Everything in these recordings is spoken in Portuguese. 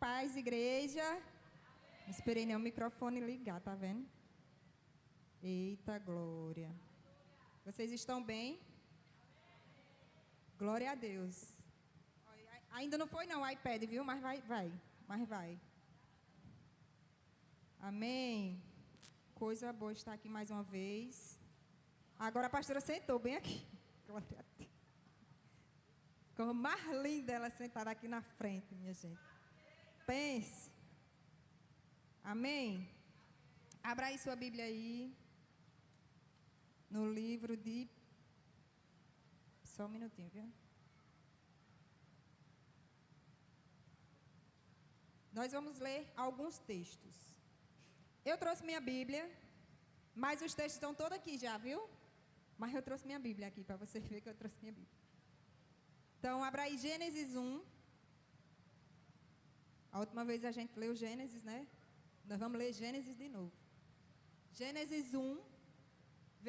paz, igreja. Não esperei nem o microfone ligar, tá vendo? Eita, glória. Vocês estão bem? Glória a Deus. Ainda não foi não o iPad, viu? Mas vai. Amém. Coisa boa estar aqui mais uma vez. Agora a pastora sentou bem aqui. Glória a Deus. Como mais linda ela sentada aqui na frente, minha gente. Pense. Amém? Abra aí sua Bíblia aí. No livro de... Só um minutinho, viu? Nós vamos ler alguns textos. Eu trouxe minha Bíblia, mas os textos estão todos aqui já, viu? Mas eu trouxe minha Bíblia aqui, para você ver que eu trouxe minha Bíblia. Então, abra aí Gênesis 1. A última vez a gente leu Gênesis, né? Nós vamos ler Gênesis de novo. Gênesis 1,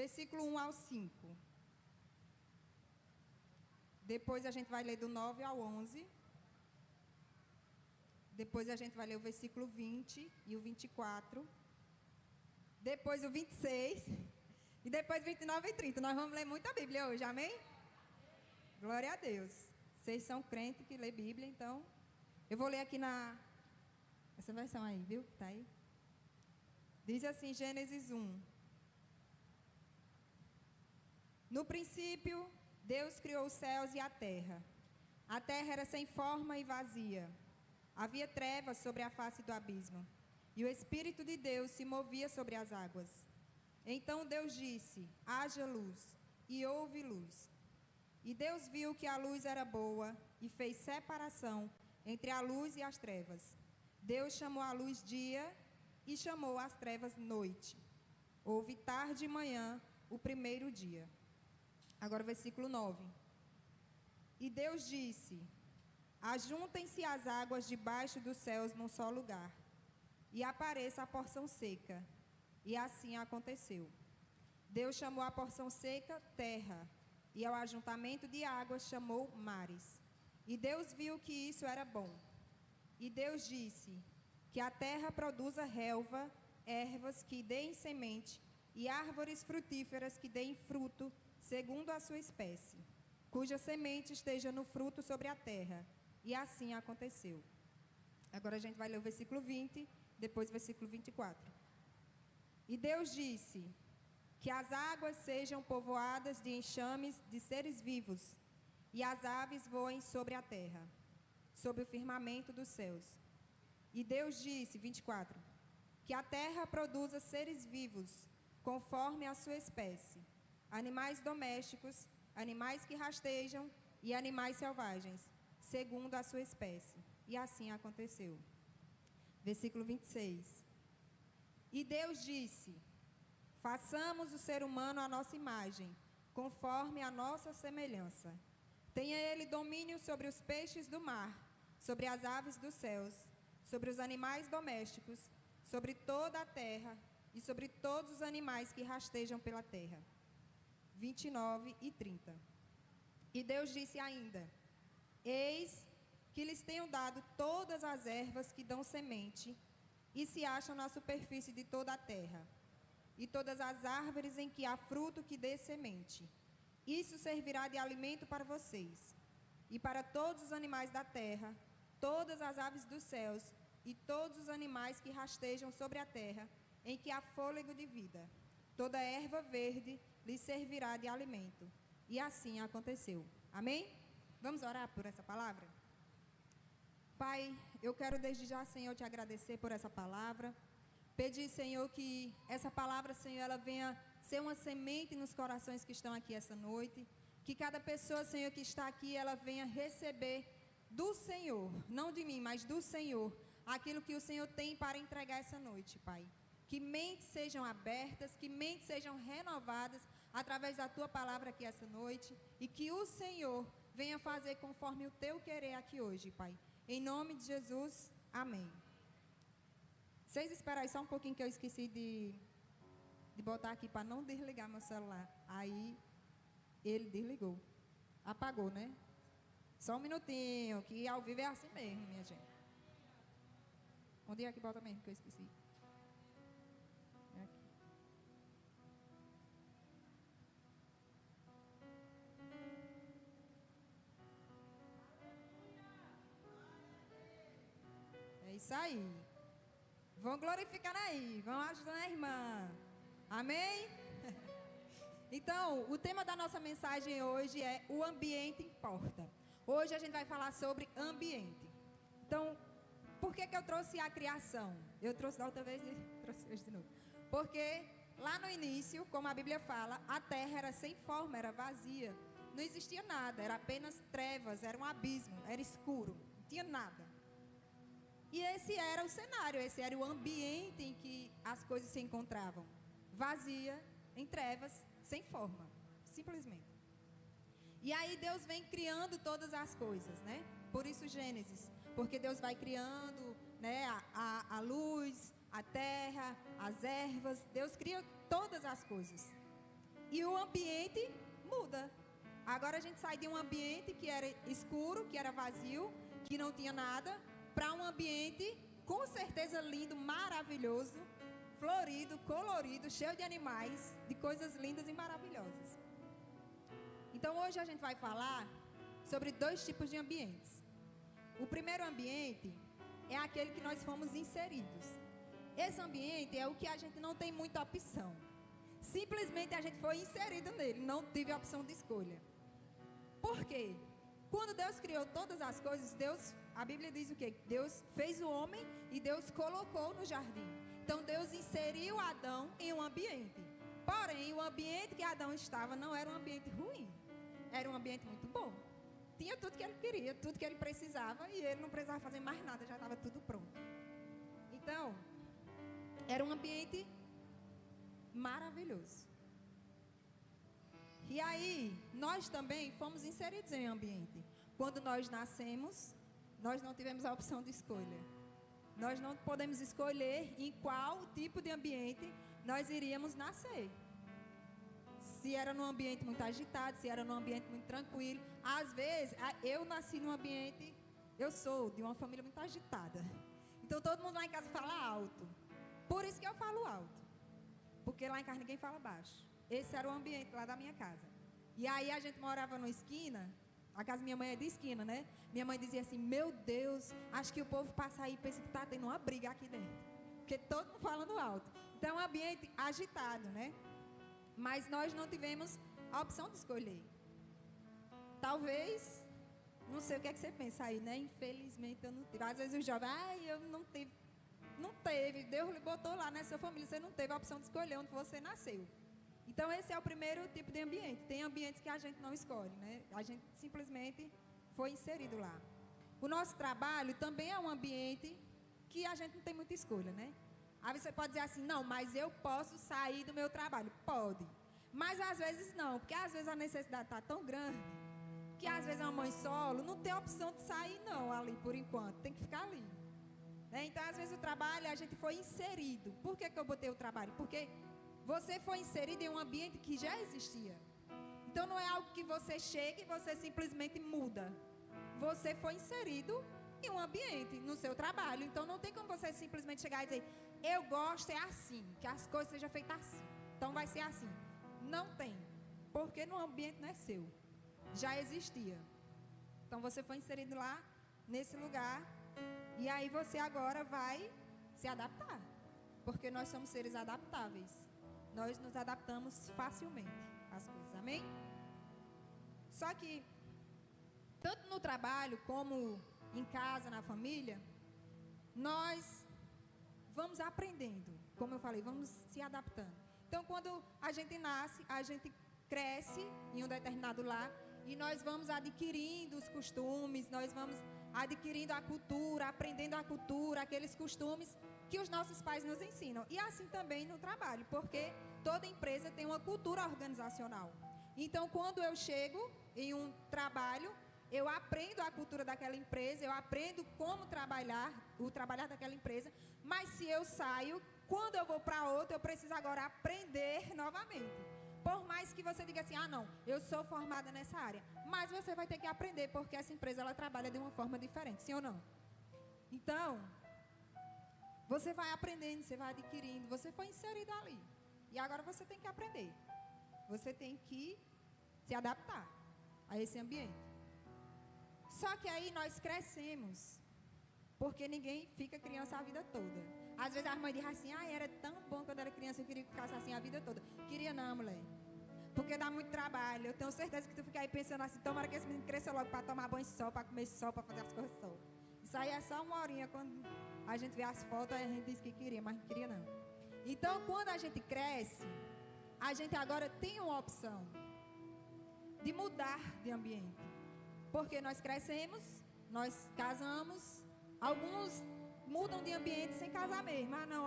versículo 1 ao 5. Depois a gente vai ler do 9 ao 11. Depois a gente vai ler o versículo 20 e o 24. Depois o 26. E depois 29 e 30. Nós vamos ler muita Bíblia hoje, amém? Glória a Deus. Vocês são crentes que lê Bíblia, então... Eu vou ler aqui essa versão aí, viu? Tá aí. Diz assim, Gênesis 1. No princípio, Deus criou os céus e a terra. A terra era sem forma e vazia. Havia trevas sobre a face do abismo. E o Espírito de Deus se movia sobre as águas. Então Deus disse, haja luz, e houve luz. E Deus viu que a luz era boa e fez separação entre a luz e as trevas. Deus chamou a luz dia e chamou as trevas noite. Houve tarde e manhã, o primeiro dia. Agora o versículo 9. E Deus disse, ajuntem-se as águas debaixo dos céus num só lugar, e apareça a porção seca. E assim aconteceu. Deus chamou a porção seca terra, e ao ajuntamento de águas chamou mares. E Deus viu que isso era bom. E Deus disse, que a terra produza relva, ervas que deem semente, e árvores frutíferas que deem fruto, segundo a sua espécie, cuja semente esteja no fruto sobre a terra. E assim aconteceu. Agora a gente vai ler o versículo 20, depois o versículo 24. E Deus disse, que as águas sejam povoadas de enxames de seres vivos, e as aves voem sobre a terra, sobre o firmamento dos céus. E Deus disse, 24, que a terra produza seres vivos, conforme a sua espécie, animais domésticos, animais que rastejam e animais selvagens, segundo a sua espécie. E assim aconteceu. Versículo 26. E Deus disse, façamos o ser humano à nossa imagem, conforme a nossa semelhança. Tenha ele domínio sobre os peixes do mar, sobre as aves dos céus, sobre os animais domésticos, sobre toda a terra e sobre todos os animais que rastejam pela terra. 29 e 30. E Deus disse ainda, eis que lhes tenho dado todas as ervas que dão semente e se acham na superfície de toda a terra, e todas as árvores em que há fruto que dê semente. Isso servirá de alimento para vocês, e para todos os animais da terra, todas as aves dos céus, e todos os animais que rastejam sobre a terra, em que há fôlego de vida. Toda erva verde lhes servirá de alimento. E assim aconteceu. Amém? Vamos orar por essa palavra? Pai, eu quero desde já, Senhor, te agradecer por essa palavra. Pedir, Senhor, que essa palavra, Senhor, ela venha ser uma semente nos corações que estão aqui essa noite. Que cada pessoa, Senhor, que está aqui, ela venha receber do Senhor, não de mim, mas do Senhor, aquilo que o Senhor tem para entregar essa noite, Pai. Que mentes sejam abertas, que mentes sejam renovadas através da Tua palavra aqui essa noite. E que o Senhor venha fazer conforme o Teu querer aqui hoje, Pai. Em nome de Jesus, amém. Vocês esperam aí só um pouquinho que eu esqueci de botar aqui para não desligar meu celular. Aí, ele desligou. Apagou, né? Só um minutinho, que ao vivo é assim mesmo, minha gente. Onde é que bota mesmo, que eu esqueci? É aqui. É isso aí. Vão glorificando aí, vão ajudando a irmã. Amém? Então, o tema da nossa mensagem hoje é o ambiente importa. Hoje a gente vai falar sobre ambiente. Então, por que eu trouxe a criação? Eu trouxe da outra vez e trouxe hoje de novo. Porque lá no início, como a Bíblia fala, a terra era sem forma, era vazia. Não existia nada, era apenas trevas, era um abismo, era escuro, não tinha nada. E esse era o cenário, esse era o ambiente em que as coisas se encontravam. Vazia, em trevas, sem forma, simplesmente. E aí Deus vem criando todas as coisas, né? Por isso Gênesis, porque Deus vai criando, né, a luz, a terra, as ervas. Deus cria todas as coisas. E o ambiente muda. Agora a gente sai de um ambiente que era escuro, que era vazio, que não tinha nada, para um ambiente com certeza lindo, maravilhoso, florido, colorido, cheio de animais, de coisas lindas e maravilhosas. Então hoje a gente vai falar sobre 2 tipos de ambientes. O primeiro ambiente é aquele que nós fomos inseridos. Esse ambiente é o que a gente não tem muita opção. Simplesmente a gente foi inserido nele, não tive a opção de escolha. Por quê? Quando Deus criou todas as coisas, a Bíblia diz o quê? Deus fez o homem e Deus colocou no jardim. Então Deus inseriu Adão em um ambiente. Porém, o ambiente que Adão estava não era um ambiente ruim. Era um ambiente muito bom. Tinha tudo que ele queria, tudo que ele precisava, e ele não precisava fazer mais nada, já estava tudo pronto. Então, era um ambiente maravilhoso. E aí, nós também fomos inseridos em um ambiente. Quando nós nascemos, nós não tivemos a opção de escolha. Nós não podemos escolher em qual tipo de ambiente nós iríamos nascer. Se era num ambiente muito agitado, se era num ambiente muito tranquilo. Às vezes, eu nasci num ambiente, eu sou de uma família muito agitada. Então, todo mundo lá em casa fala alto. Por isso que eu falo alto. Porque lá em casa ninguém fala baixo. Esse era o ambiente lá da minha casa. E aí a gente morava numa esquina. A casa da minha mãe é de esquina, né? Minha mãe dizia assim, meu Deus, acho que o povo passa aí e pensa que está tendo uma briga aqui dentro. Porque todo mundo falando alto. Então, é um ambiente agitado, né? Mas nós não tivemos a opção de escolher. Talvez, não sei o que é que você pensa aí, né? Infelizmente eu não tive. Às vezes os jovens, eu não tive. Não teve, Deus lhe botou lá nessa família, você não teve a opção de escolher onde você nasceu. Então esse é o primeiro tipo de ambiente. Tem ambientes que a gente não escolhe, né? A gente simplesmente foi inserido lá. O nosso trabalho também é um ambiente que a gente não tem muita escolha, né? Aí você pode dizer assim, não, mas eu posso sair do meu trabalho. Pode. Mas às vezes não, porque às vezes a necessidade está tão grande, que às vezes uma mãe solo não tem opção de sair não ali por enquanto, tem que ficar ali. Então às vezes o trabalho a gente foi inserido. Por que eu botei o trabalho? Porque você foi inserido em um ambiente que já existia. Então não é algo que você chega e você simplesmente muda. Você foi inserido em um ambiente, no seu trabalho. Então não tem como você simplesmente chegar e dizer, eu gosto é assim, que as coisas sejam feitas assim. Então vai ser assim. Não tem. Porque no ambiente não é seu. Já existia. Então você foi inserido lá, nesse lugar. E aí você agora vai se adaptar. Porque nós somos seres adaptáveis. Nós nos adaptamos facilmente às coisas. Amém? Só que, tanto no trabalho como em casa, na família, nós vamos aprendendo. Como eu falei, vamos se adaptando. Então, quando a gente nasce, a gente cresce em um determinado lar e nós vamos adquirindo os costumes, nós vamos adquirindo a cultura, aprendendo a cultura, aqueles costumes que os nossos pais nos ensinam. E assim também no trabalho, porque toda empresa tem uma cultura organizacional. Então, quando eu chego em um trabalho, eu aprendo a cultura daquela empresa, eu aprendo como trabalhar, o trabalhar daquela empresa, mas se eu saio, quando eu vou para outra, eu preciso agora aprender novamente. Por mais que você diga assim, não, eu sou formada nessa área, mas você vai ter que aprender, porque essa empresa ela trabalha de uma forma diferente, sim ou não? Então, Você vai aprendendo, você vai adquirindo, você foi inserido ali. E agora você tem que aprender. Você tem que se adaptar a esse ambiente. Só que aí nós crescemos. Porque ninguém fica criança a vida toda. Às vezes as mães dizem assim, era tão bom quando era criança, eu queria que ficasse assim a vida toda. Queria não, mulher. Porque dá muito trabalho. Eu tenho certeza que tu fica aí pensando assim, tomara que esse menino cresça logo para tomar banho só, para comer só, para fazer as coisas só. Isso aí é só uma horinha, quando a gente vê as fotos, a gente diz que queria, mas não queria não. Então, quando a gente cresce, a gente agora tem uma opção de mudar de ambiente. Porque nós crescemos, nós casamos, alguns mudam de ambiente sem casar mesmo. Não,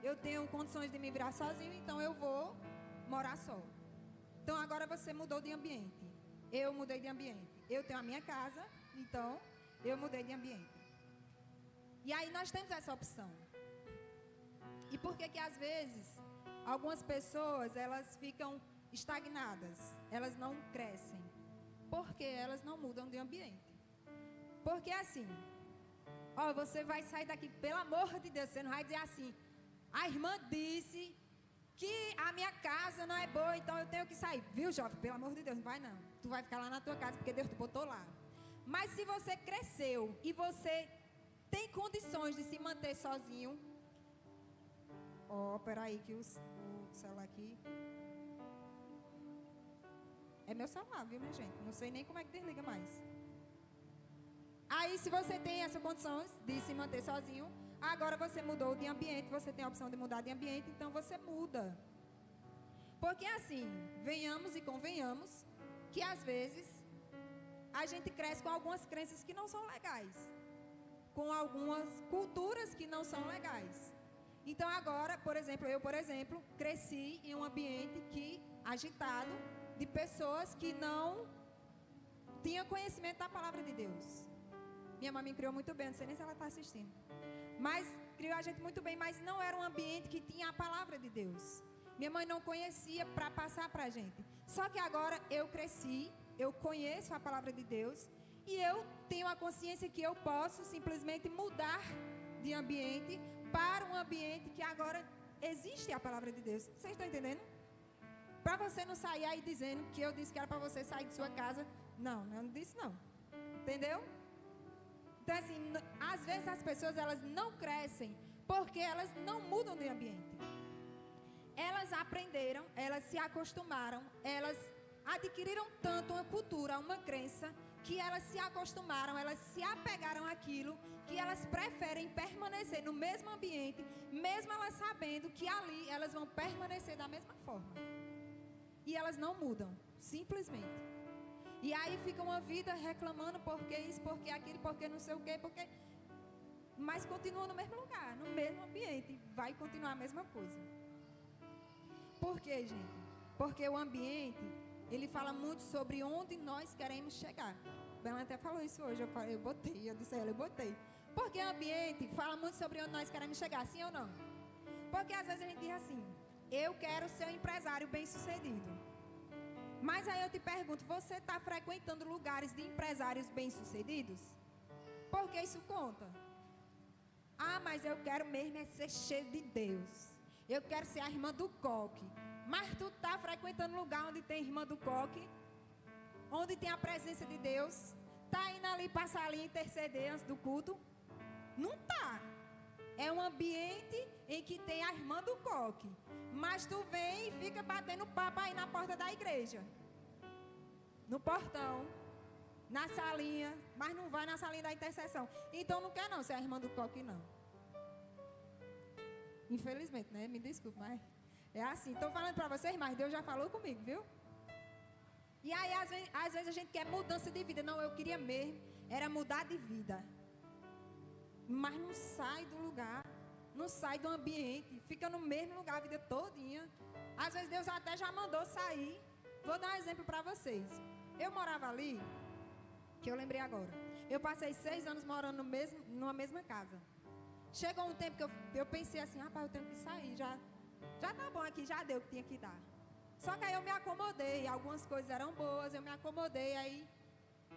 eu tenho condições de me virar sozinho, então eu vou morar só. Então agora você mudou de ambiente. Eu mudei de ambiente. Eu tenho a minha casa, então eu mudei de ambiente. E aí nós temos essa opção. E por que às vezes algumas pessoas elas ficam estagnadas, elas não crescem? Porque elas não mudam de ambiente. Porque assim, você vai sair daqui, pelo amor de Deus, você não vai dizer assim, a irmã disse que a minha casa não é boa, então eu tenho que sair. Viu, jovem? Pelo amor de Deus, não vai não. Tu vai ficar lá na tua casa porque Deus te botou lá. Mas se você cresceu e você tem condições de se manter sozinho. Peraí que o celular aqui. É meu celular, viu, minha gente? Não sei nem como é que desliga mais. Aí, se você tem essa condição de se manter sozinho, agora você mudou de ambiente, você tem a opção de mudar de ambiente, então você muda. Porque assim, venhamos e convenhamos, que às vezes a gente cresce com algumas crenças que não são legais, com algumas culturas que não são legais. Então agora, por exemplo, cresci em um ambiente agitado, de pessoas que não tinham conhecimento da palavra de Deus. Minha mãe me criou muito bem, não sei nem se ela está assistindo. Mas criou a gente muito bem, mas não era um ambiente que tinha a palavra de Deus. Minha mãe não conhecia para passar para a gente. Só que agora eu cresci, eu conheço a palavra de Deus e eu tenho a consciência que eu posso simplesmente mudar de ambiente para um ambiente que agora existe a palavra de Deus. Vocês estão entendendo? Para você não sair aí dizendo que eu disse que era para você sair de sua casa. Não, eu não disse não. Entendeu? Então assim, às vezes as pessoas elas não crescem porque elas não mudam de ambiente. Elas aprenderam, elas se acostumaram, elas adquiriram tanto uma cultura, uma crença, que elas se acostumaram, elas se apegaram àquilo, que elas preferem permanecer no mesmo ambiente, mesmo elas sabendo que ali elas vão permanecer da mesma forma. E elas não mudam, simplesmente. E aí fica uma vida reclamando porque isso, porque aquilo, porque não sei o quê, porque... Mas continua no mesmo lugar, no mesmo ambiente, vai continuar a mesma coisa. Por quê, gente? Porque o ambiente, ele fala muito sobre onde nós queremos chegar. Ela até falou isso hoje, eu disse a ela, eu botei. Porque o ambiente fala muito sobre onde nós queremos chegar, sim ou não? Porque às vezes a gente diz assim, eu quero ser um empresário bem-sucedido. Mas aí eu te pergunto, você está frequentando lugares de empresários bem-sucedidos? Porque isso conta. Mas eu quero mesmo é ser cheio de Deus. Eu quero ser a irmã do coque. Mas tu está frequentando lugar onde tem irmã do coque? Onde tem a presença de Deus? Está indo ali passar ali interceder antes do culto? Não está. É um ambiente em que tem a irmã do coque. Mas tu vem e fica batendo papo aí na porta da igreja. No portão. Na salinha. Mas não vai na salinha da intercessão. Então não quer não ser a irmã do coque não. Infelizmente, né? Me desculpe, mas é assim. Estou falando para vocês, mas Deus já falou comigo, viu? E aí, às vezes a gente quer mudança de vida. Não, eu queria mesmo, era mudar de vida. Mas não sai do lugar, não sai do ambiente, fica no mesmo lugar a vida todinha. Às vezes Deus até já mandou sair. Vou dar um exemplo para vocês. Eu morava ali, que eu lembrei agora. Eu passei 6 anos morando numa mesma casa. Chegou um tempo que eu pensei assim, rapaz, eu tenho que sair, já tá bom aqui, já deu o que tinha que dar. Só que aí eu me acomodei, algumas coisas eram boas, eu me acomodei, aí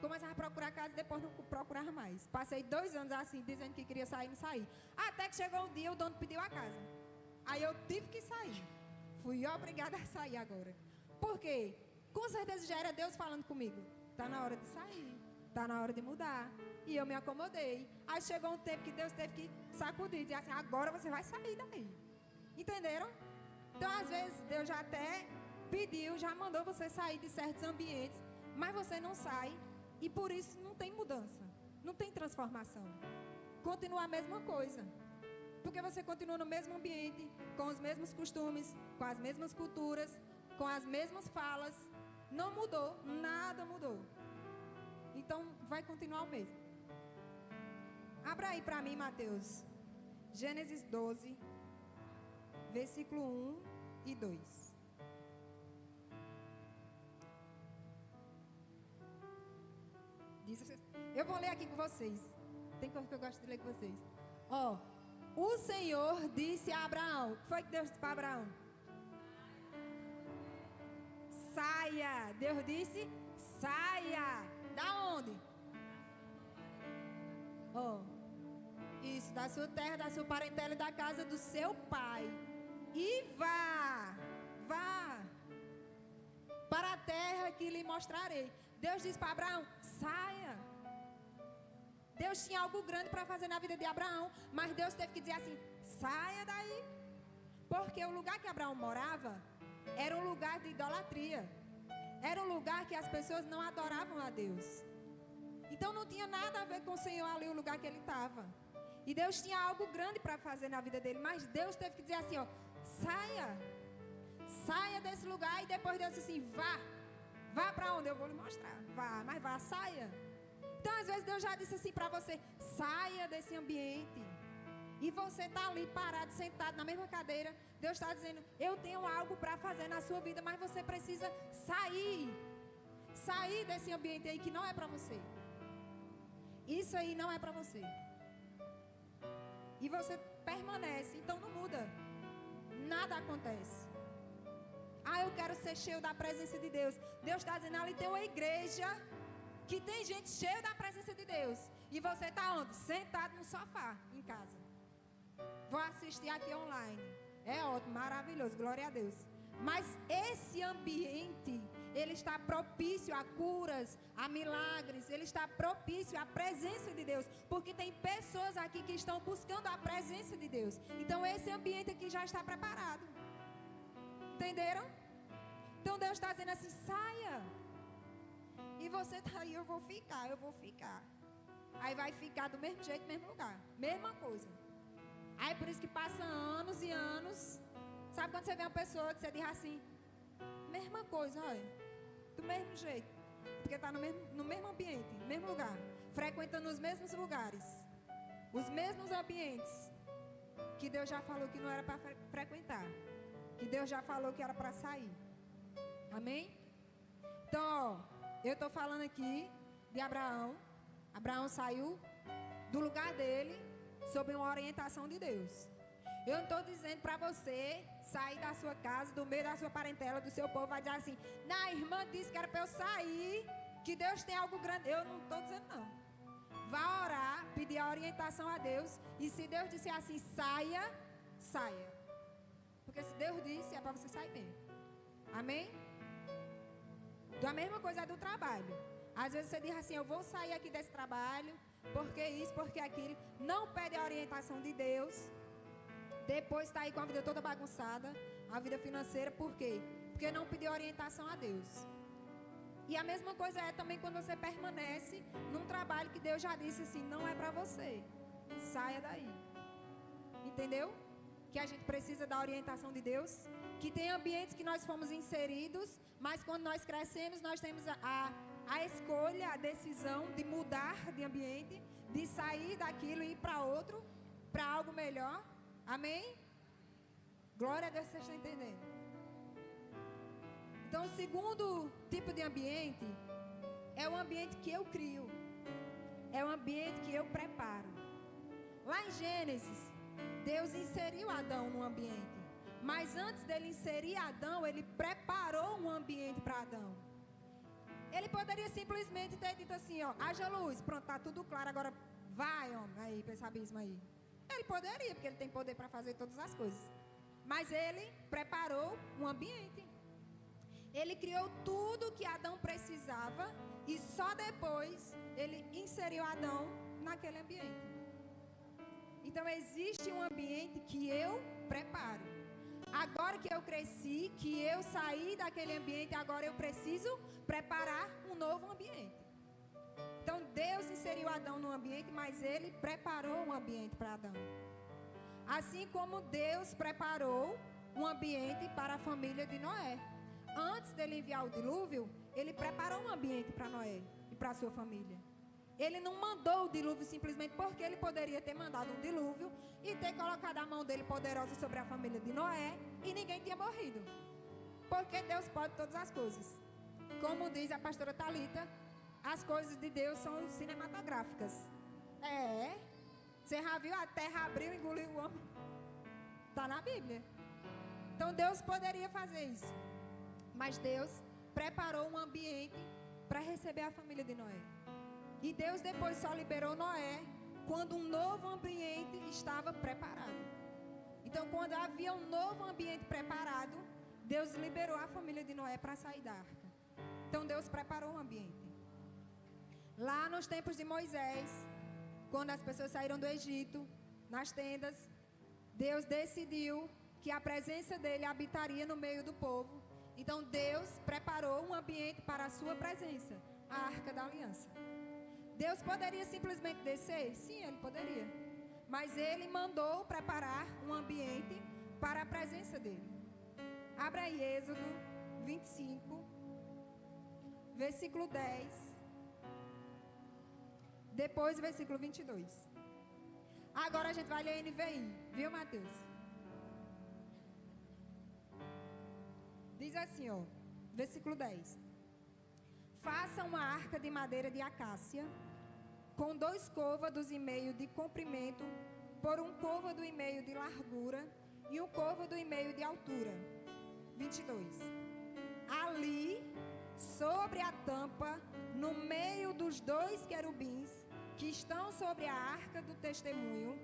Começava a procurar casa e depois não procurava mais. Passei 2 anos assim, dizendo que queria sair e não saí. Até que chegou um dia, o dono pediu a casa. Aí eu tive que sair. Fui obrigada a sair agora. Por quê? Com certeza já era Deus falando comigo. Está na hora de sair. Está na hora de mudar. E eu me acomodei. Aí chegou um tempo que Deus teve que sacudir. Dizer assim, agora você vai sair daí. Entenderam? Então, às vezes, Deus já até pediu, já mandou você sair de certos ambientes. Mas você não sai. E por isso não tem mudança. Não tem transformação. Continua a mesma coisa. Porque você continua no mesmo ambiente, com os mesmos costumes, com as mesmas culturas, com as mesmas falas. Não mudou, nada mudou. Então, vai continuar o mesmo. Abra aí para mim, Mateus. Gênesis 12, versículo 1 e 2. Eu vou ler aqui com vocês. Tem coisa que eu gosto de ler com vocês. O Senhor disse a Abraão. O que foi que Deus disse para Abraão? Saia. Deus disse, saia. Da onde? Isso, da sua terra, da sua parentela e da casa do seu pai. E vá para a terra que lhe mostrarei. Deus disse para Abraão, saia. Deus tinha algo grande para fazer na vida de Abraão, mas Deus teve que dizer assim, saia daí. Porque o lugar que Abraão morava era um lugar de idolatria. Era um lugar que as pessoas não adoravam a Deus. Então não tinha nada a ver com o Senhor ali, o lugar que ele estava. E Deus tinha algo grande para fazer na vida dele, mas Deus teve que dizer assim, saia desse lugar. E depois Deus disse assim, vá para onde? Eu vou lhe mostrar. Mas vá, saia. Então às vezes Deus já disse assim para você, saia desse ambiente. E você está ali parado, sentado na mesma cadeira. Deus está dizendo, eu tenho algo para fazer na sua vida, mas você precisa sair desse ambiente aí que não é para você. Isso aí não é para você. E você permanece, então não muda. Nada acontece. Eu quero ser cheio da presença de Deus. Deus está dizendo, ali tem uma igreja que tem gente cheia da presença de Deus. E você está onde? Sentado no sofá, em casa. Vou assistir aqui online. É ótimo, maravilhoso, glória a Deus. Mas esse ambiente, ele está propício a curas, a milagres. Ele está propício à presença de Deus. Porque tem pessoas aqui que estão buscando a presença de Deus. Então esse ambiente aqui já está preparado. Entenderam? Então Deus está dizendo assim, saia. E você está aí, eu vou ficar. Aí vai ficar do mesmo jeito, mesmo lugar. Mesma coisa. Aí por isso que passa anos e anos. Sabe quando você vê uma pessoa que você diz assim, mesma coisa, olha. Do mesmo jeito. Porque está no mesmo ambiente, no mesmo lugar. Frequentando os mesmos lugares. Os mesmos ambientes. Que Deus já falou que não era para frequentar. Que Deus já falou que era para sair. Amém? Então, eu estou falando aqui de Abraão. Abraão saiu do lugar dele sob uma orientação de Deus. Eu não estou dizendo para você sair da sua casa, do meio da sua parentela, do seu povo, vai dizer assim, a irmã disse que era para eu sair, que Deus tem algo grande. Eu não estou dizendo não. Vá orar, pedir a orientação a Deus, e se Deus disser assim, saia. Porque se Deus disse, é para você sair mesmo. Amém? A mesma coisa é do trabalho. Às vezes você diz assim, eu vou sair aqui desse trabalho, porque isso, porque aquilo. Não pede a orientação de Deus. Depois está aí com a vida toda bagunçada, a vida financeira, por quê? Porque não pediu orientação a Deus. E a mesma coisa é também quando você permanece num trabalho que Deus já disse assim, não é para você. Saia daí. Entendeu? Que a gente precisa da orientação de Deus. Que tem ambientes que nós fomos inseridos, mas quando nós crescemos, nós temos a escolha, a decisão de mudar de ambiente, de sair daquilo e ir para outro, para algo melhor. Amém? Glória a Deus, vocês estão entendendo. Então, o segundo tipo de ambiente é o ambiente que eu crio. É o ambiente que eu preparo. Lá em Gênesis, Deus inseriu Adão no ambiente. Mas antes dele inserir Adão, ele preparou um ambiente para Adão. Ele poderia simplesmente ter dito assim, ó, haja luz, pronto, tá tudo claro, agora vai, homem, aí, para esse abismo aí. Ele poderia, porque ele tem poder para fazer todas as coisas. Mas ele preparou um ambiente. Ele criou tudo que Adão precisava e só depois ele inseriu Adão naquele ambiente. Então existe um ambiente que eu preparo. Agora que eu cresci, que eu saí daquele ambiente, agora eu preciso preparar um novo ambiente. Então Deus inseriu Adão no ambiente, mas ele preparou um ambiente para Adão. Assim como Deus preparou um ambiente para a família de Noé. Antes dele enviar o dilúvio, ele preparou um ambiente para Noé e para a sua família. Ele não mandou o dilúvio simplesmente porque ele poderia ter mandado um dilúvio e ter colocado a mão dele poderosa sobre a família de Noé e ninguém tinha morrido. Porque Deus pode todas as coisas. Como diz a pastora Thalita, as coisas de Deus são cinematográficas. Você já viu a terra abriu e engoliu o homem? Está na Bíblia. Então Deus poderia fazer isso. Mas Deus preparou um ambiente para receber a família de Noé. E Deus depois só liberou Noé quando um novo ambiente estava preparado. Então, quando havia um novo ambiente preparado, Deus liberou a família de Noé para sair da arca. Então, Deus preparou um ambiente. Lá nos tempos de Moisés, quando as pessoas saíram do Egito, nas tendas, Deus decidiu que a presença dele habitaria no meio do povo. Então, Deus preparou um ambiente para a sua presença, a Arca da Aliança. Deus poderia simplesmente descer? Sim, ele poderia. Mas ele mandou preparar um ambiente para a presença dele. Abra aí Êxodo 25, versículo 10. Depois o versículo 22. Agora a gente vai ler NVI, viu, Mateus? Diz assim, ó, versículo 10. Faça uma arca de madeira de acácia, com 2 côvados e meio de comprimento, por 1 côvado e meio de largura e 1 côvado e meio de altura. 22. Ali, sobre a tampa, no meio dos 2 querubins que estão sobre a arca do testemunho,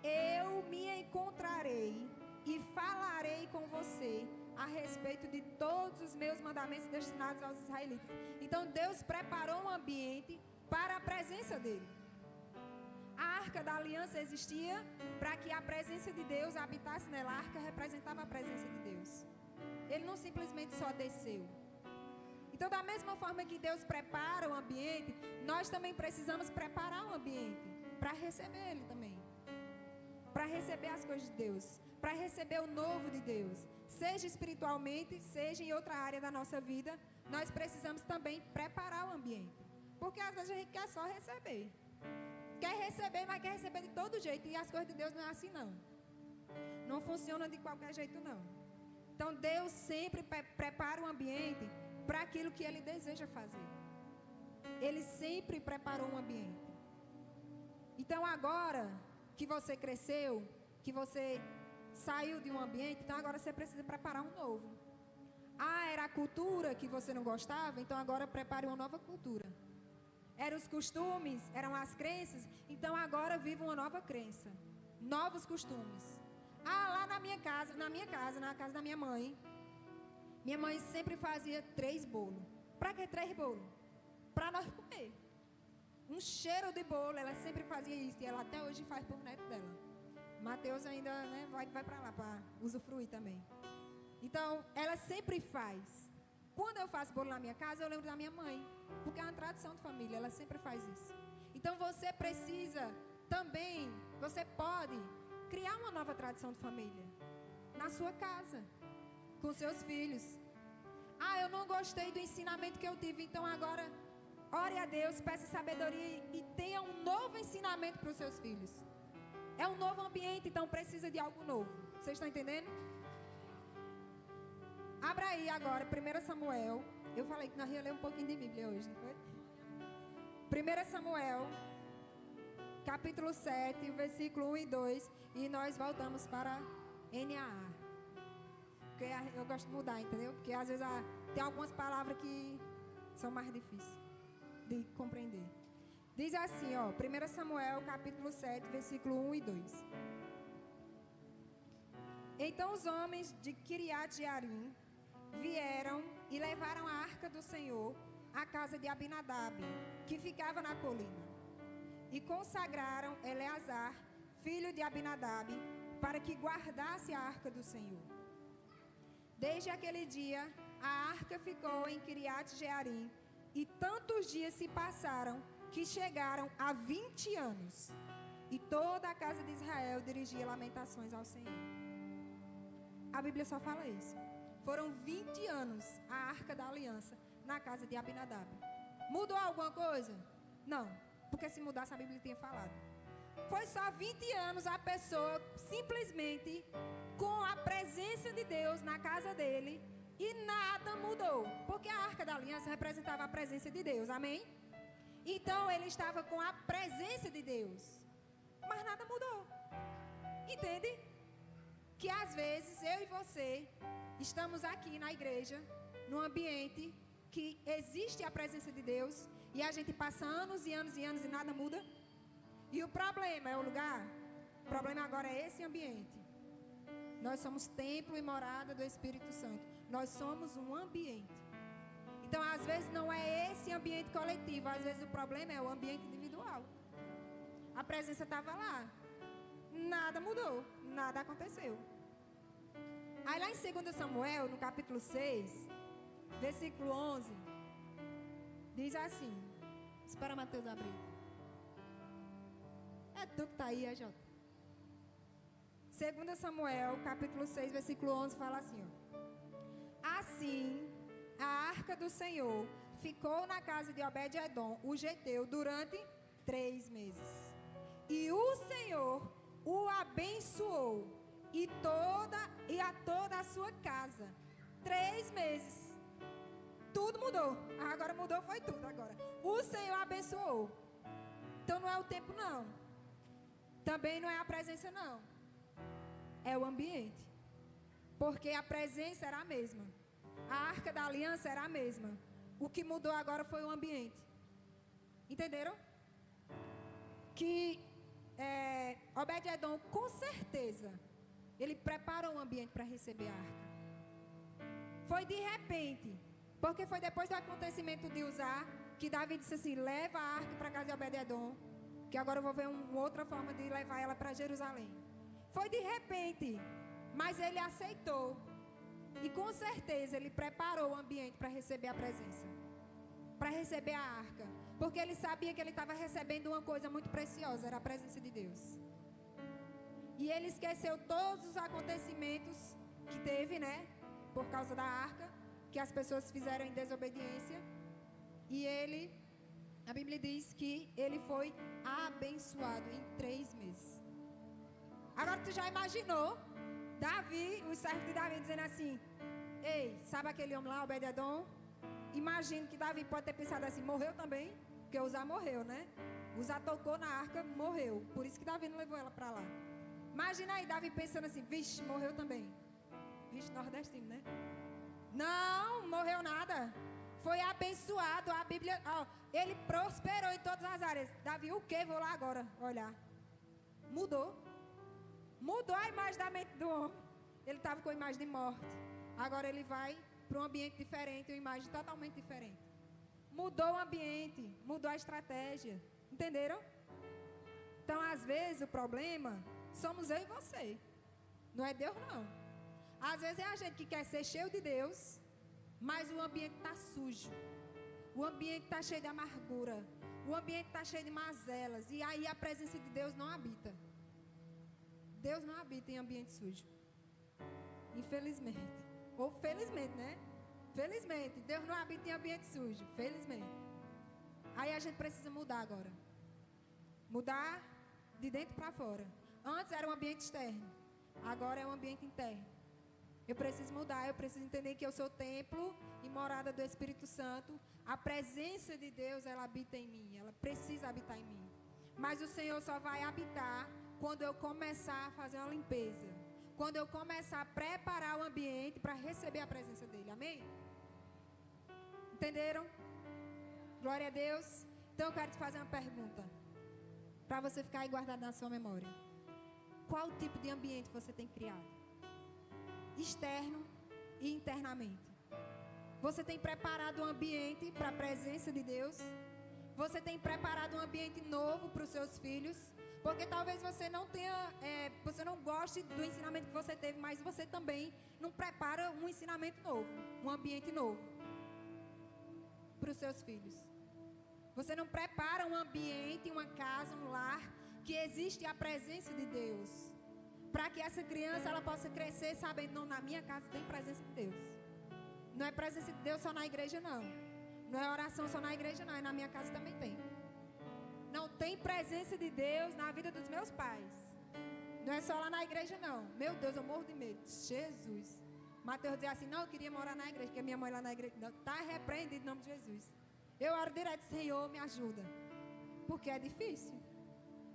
eu me encontrarei e falarei com você a respeito de todos os meus mandamentos destinados aos israelitas. Então Deus preparou um ambiente para a presença dele. A arca da aliança existia para que a presença de Deus habitasse nela. A arca representava a presença de Deus. Ele não simplesmente só desceu. Então, da mesma forma que Deus prepara o ambiente, nós também precisamos preparar o ambiente para receber Ele também. Para receber as coisas de Deus, para receber o novo de Deus. Seja espiritualmente, seja em outra área da nossa vida, nós precisamos também preparar o ambiente. Porque às vezes a gente quer só receber. Quer receber, mas quer receber de todo jeito. E as coisas de Deus não é assim, não. Não funciona de qualquer jeito, não. Então Deus sempre prepara o ambiente para aquilo que Ele deseja fazer. Ele sempre preparou um ambiente. Então agora que você cresceu, que você saiu de um ambiente, então agora você precisa preparar um novo. Era a cultura que você não gostava, então agora prepare uma nova cultura. Eram os costumes, eram as crenças, então agora viva uma nova crença. Novos costumes. Lá na casa da minha mãe sempre fazia 3 bolos. Para que 3 bolos? Para nós comer. Um cheiro de bolo, ela sempre fazia isso. E ela até hoje faz para o neto dela. Mateus ainda, né, vai para lá para usufruir também. Então, ela sempre faz. Quando eu faço bolo na minha casa, eu lembro da minha mãe. Porque é uma tradição de família, ela sempre faz isso. Então, você precisa também, você pode criar uma nova tradição de família. Na sua casa. Com seus filhos. Eu não gostei do ensinamento que eu tive, então agora ore a Deus, peça sabedoria e tenha um novo ensinamento para os seus filhos. É um novo ambiente, então precisa de algo novo. Vocês estão entendendo? Abra aí agora 1 Samuel. Eu falei que nós ia ler um pouquinho de Bíblia hoje, não foi? 1 Samuel, capítulo 7, versículo 1 e 2. E nós voltamos para NAA. Porque eu gosto de mudar, entendeu? Porque às vezes tem algumas palavras que são mais difíceis de compreender. Diz assim, 1 Samuel, capítulo 7, versículo 1 e 2. Então os homens de Kiriat Jearim vieram e levaram a arca do Senhor à casa de Abinadab, que ficava na colina. E consagraram Eleazar, filho de Abinadab, para que guardasse a arca do Senhor. Desde aquele dia, a arca ficou em Kiriat Jearim, e tantos dias se passaram que chegaram a 20 anos. E toda a casa de Israel dirigia lamentações ao Senhor. A Bíblia só fala isso. Foram 20 anos a arca da aliança na casa de Abinadab. Mudou alguma coisa? Não, porque se mudasse a Bíblia tinha falado. Foi só 20 anos a pessoa simplesmente com a presença de Deus na casa dele e nada mudou. Porque a arca da aliança representava a presença de Deus, amém? Então ele estava com a presença de Deus, mas nada mudou. Entende? Que às vezes eu e você estamos aqui na igreja, num ambiente que existe a presença de Deus, e a gente passa anos e anos e anos e nada muda. E o problema é o lugar? O problema agora é esse ambiente. Nós somos templo e morada do Espírito Santo. Nós somos um ambiente. Então, às vezes, não é esse ambiente coletivo. Às vezes, o problema é o ambiente individual. A presença estava lá. Nada mudou. Nada aconteceu. Aí, lá em 2 Samuel, no capítulo 6, versículo 11, diz assim. Espera Mateus abrir. É tu que está aí, é Jota. 2 Samuel, capítulo 6, versículo 11, fala assim, Assim, a arca do Senhor ficou na casa de Obed-edom, o geteu, durante 3 meses. E o Senhor o abençoou, e a toda a sua casa. 3 meses. Tudo mudou. Agora mudou, foi tudo agora. O Senhor abençoou. Então não é o tempo, não. Também não é a presença, não. É o ambiente. Porque a presença era a mesma. A arca da aliança era a mesma. O que mudou agora foi o ambiente. Entenderam? Que Obed-edom, com certeza, ele preparou o ambiente para receber a arca. Foi de repente. Porque foi depois do acontecimento de Uzá que Davi disse assim, leva a arca para a casa de Obed-edom, que agora eu vou ver uma outra forma de levar ela para Jerusalém. Foi de repente, mas ele aceitou. E com certeza ele preparou o ambiente para receber a presença, para receber a arca. Porque ele sabia que ele estava recebendo uma coisa muito preciosa, era a presença de Deus. E ele esqueceu todos os acontecimentos que teve, né? Por causa da arca, que as pessoas fizeram em desobediência. E ele, a Bíblia diz que ele foi abençoado em 3 meses. Agora tu já imaginou Davi, o servo de Davi, dizendo assim, ei, sabe aquele homem lá, Obed-edom? Imagino que Davi pode ter pensado assim, morreu também? Porque Uzá morreu, né? Uzá tocou na arca, morreu. Por isso que Davi não levou ela para lá. Imagina aí Davi pensando assim, vixe, morreu também. Vixe, nordestino, né? Não, morreu nada. Foi abençoado. A Bíblia, ele prosperou em todas as áreas. Davi, o que? Vou lá agora olhar. Mudou. Mudou a imagem da mente do homem. Ele estava com a imagem de morte. Agora ele vai para um ambiente diferente, uma imagem totalmente diferente. Mudou o ambiente, mudou a estratégia. Entenderam? Então, às vezes, o problema somos eu e você. Não é Deus, não. Às vezes é a gente que quer ser cheio de Deus, mas o ambiente está sujo. O ambiente está cheio de amargura. O ambiente está cheio de mazelas. E aí a presença de Deus não habita. Deus não habita em ambiente sujo. Infelizmente. Ou felizmente, né? Felizmente. Deus não habita em ambiente sujo. Felizmente. Aí a gente precisa mudar agora. Mudar de dentro para fora. Antes era um ambiente externo. Agora é um ambiente interno. Eu preciso mudar. Eu preciso entender que eu sou templo e morada do Espírito Santo. A presença de Deus, ela habita em mim. Ela precisa habitar em mim. Mas o Senhor só vai habitar quando eu começar a fazer uma limpeza. Quando eu começar a preparar o ambiente para receber a presença dEle. Amém? Entenderam? Glória a Deus. Então eu quero te fazer uma pergunta, para você ficar aí guardado na sua memória. Qual tipo de ambiente você tem criado? Externo e internamente. Você tem preparado um ambiente para a presença de Deus? Você tem preparado um ambiente novo para os seus filhos? Porque talvez você não tenha, você não goste do ensinamento que você teve, mas você também não prepara um ensinamento novo, um ambiente novo para os seus filhos. Você não prepara um ambiente, uma casa, um lar, que existe a presença de Deus, para que essa criança ela possa crescer sabendo, não, na minha casa tem presença de Deus. Não é presença de Deus só na igreja, não. Não é oração só na igreja, não. É na minha casa também tem. Não tem presença de Deus na vida dos meus pais. Não é só lá na igreja, não. Meu Deus, eu morro de medo. Jesus. Mateus dizia assim, não, eu queria morar na igreja, porque minha mãe lá na igreja. Está repreendido em nome de Jesus. Eu oro direto, Senhor, me ajuda. Porque é difícil.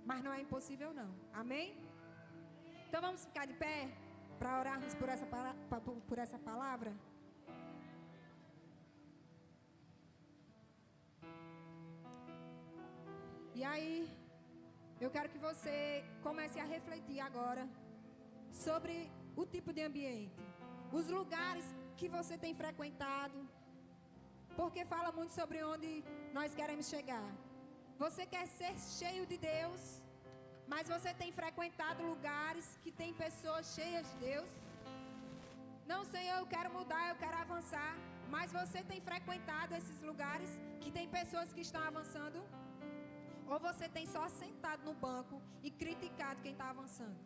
Mas não é impossível, não. Amém? Então vamos ficar de pé para orarmos por essa palavra. E aí, eu quero que você comece a refletir agora sobre o tipo de ambiente, os lugares que você tem frequentado, porque fala muito sobre onde nós queremos chegar. Você quer ser cheio de Deus, mas você tem frequentado lugares que tem pessoas cheias de Deus? Não, Senhor, eu quero mudar, eu quero avançar, mas você tem frequentado esses lugares que tem pessoas que estão avançando? Ou você tem só sentado no banco e criticado quem está avançando?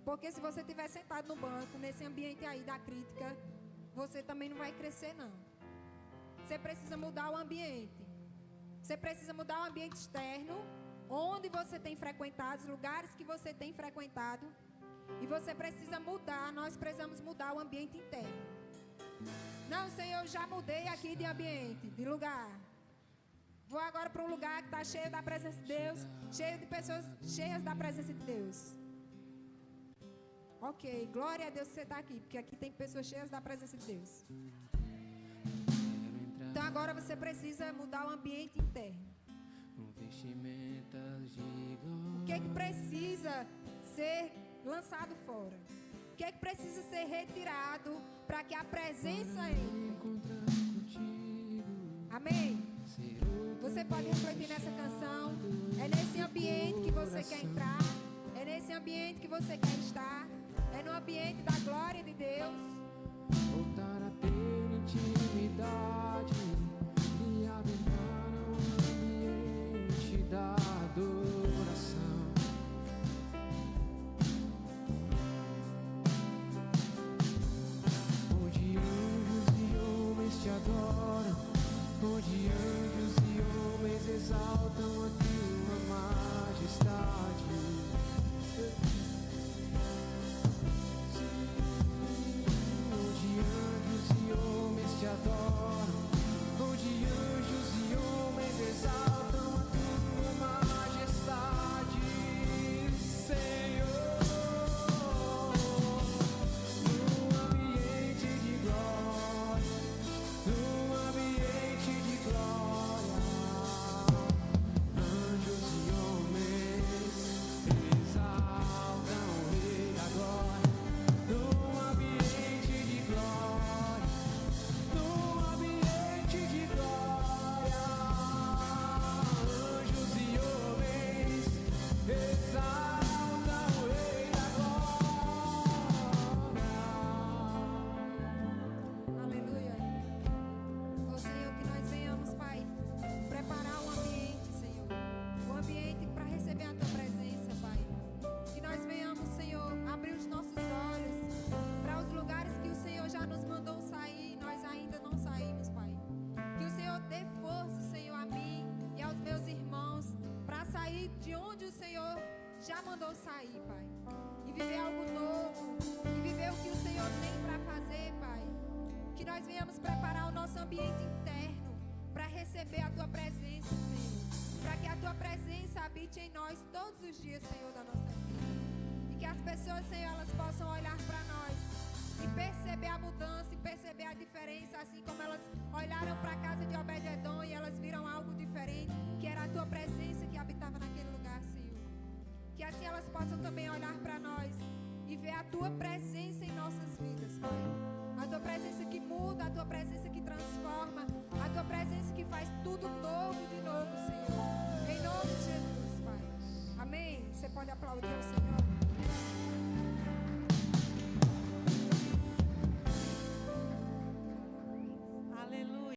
Porque se você estiver sentado no banco, nesse ambiente aí da crítica, você também não vai crescer, não. Você precisa mudar o ambiente. Você precisa mudar o ambiente externo, onde você tem frequentado, os lugares que você tem frequentado. E você precisa mudar, nós precisamos mudar o ambiente interno. Não, Senhor, eu já mudei aqui de ambiente, de lugar. Vou agora para um lugar que está cheio da presença de Deus, cheio de pessoas cheias da presença de Deus. Ok, glória a Deus que você está aqui, porque aqui tem pessoas cheias da presença de Deus. Então agora você precisa mudar o ambiente interno. O que é que precisa ser lançado fora? O que é que precisa ser retirado para que a presença entre? Amém? Você pode refletir nessa canção. É nesse ambiente que você quer entrar. É nesse ambiente que você quer estar. É no ambiente da glória de Deus. Voltar a ter intimidade e adentrar no ambiente da adoração. Onde anjos e homens te adoram, onde anjos e homens exaltam a tua majestade. Onde anjos e homens te adoram, onde anjos e homens exaltam a tua majestade, Senhor. Num ambiente de glória, num ambiente de glória, anjos e homens exaltam o Rei da glória. Num ambiente de glória, num ambiente de glória, anjos e homens exaltam o Rei da glória. Aleluia. Ó Senhor, que nós venhamos, Pai, preparar um ambiente, Senhor. Um ambiente para receber a Tua presença, Pai. Que nós venhamos, Senhor, abrir os nossos olhos para os lugares que o Senhor já nos mandou sair e nós ainda não saímos, Pai. Que o Senhor dê força, Senhor, a mim e aos meus irmãos para sair de onde o Senhor já mandou sair, Pai. E viver algo novo, e viver o que o Senhor tem para fazer, Pai. Que nós venhamos preparar o nosso ambiente interno para receber a Tua presença, Senhor. Para que a Tua presença habite em nós todos os dias, Senhor, da nossa vida. E que as pessoas, Senhor, elas possam olhar para nós e perceber a mudança e perceber a diferença, assim como elas olharam para a casa de Obed-Edom e elas possam também olhar para nós e ver a tua presença em nossas vidas, Pai. A tua presença que muda, a tua presença que transforma, a tua presença que faz tudo novo de novo, Senhor. Em nome de Jesus, Pai. Amém. Você pode aplaudir o Senhor.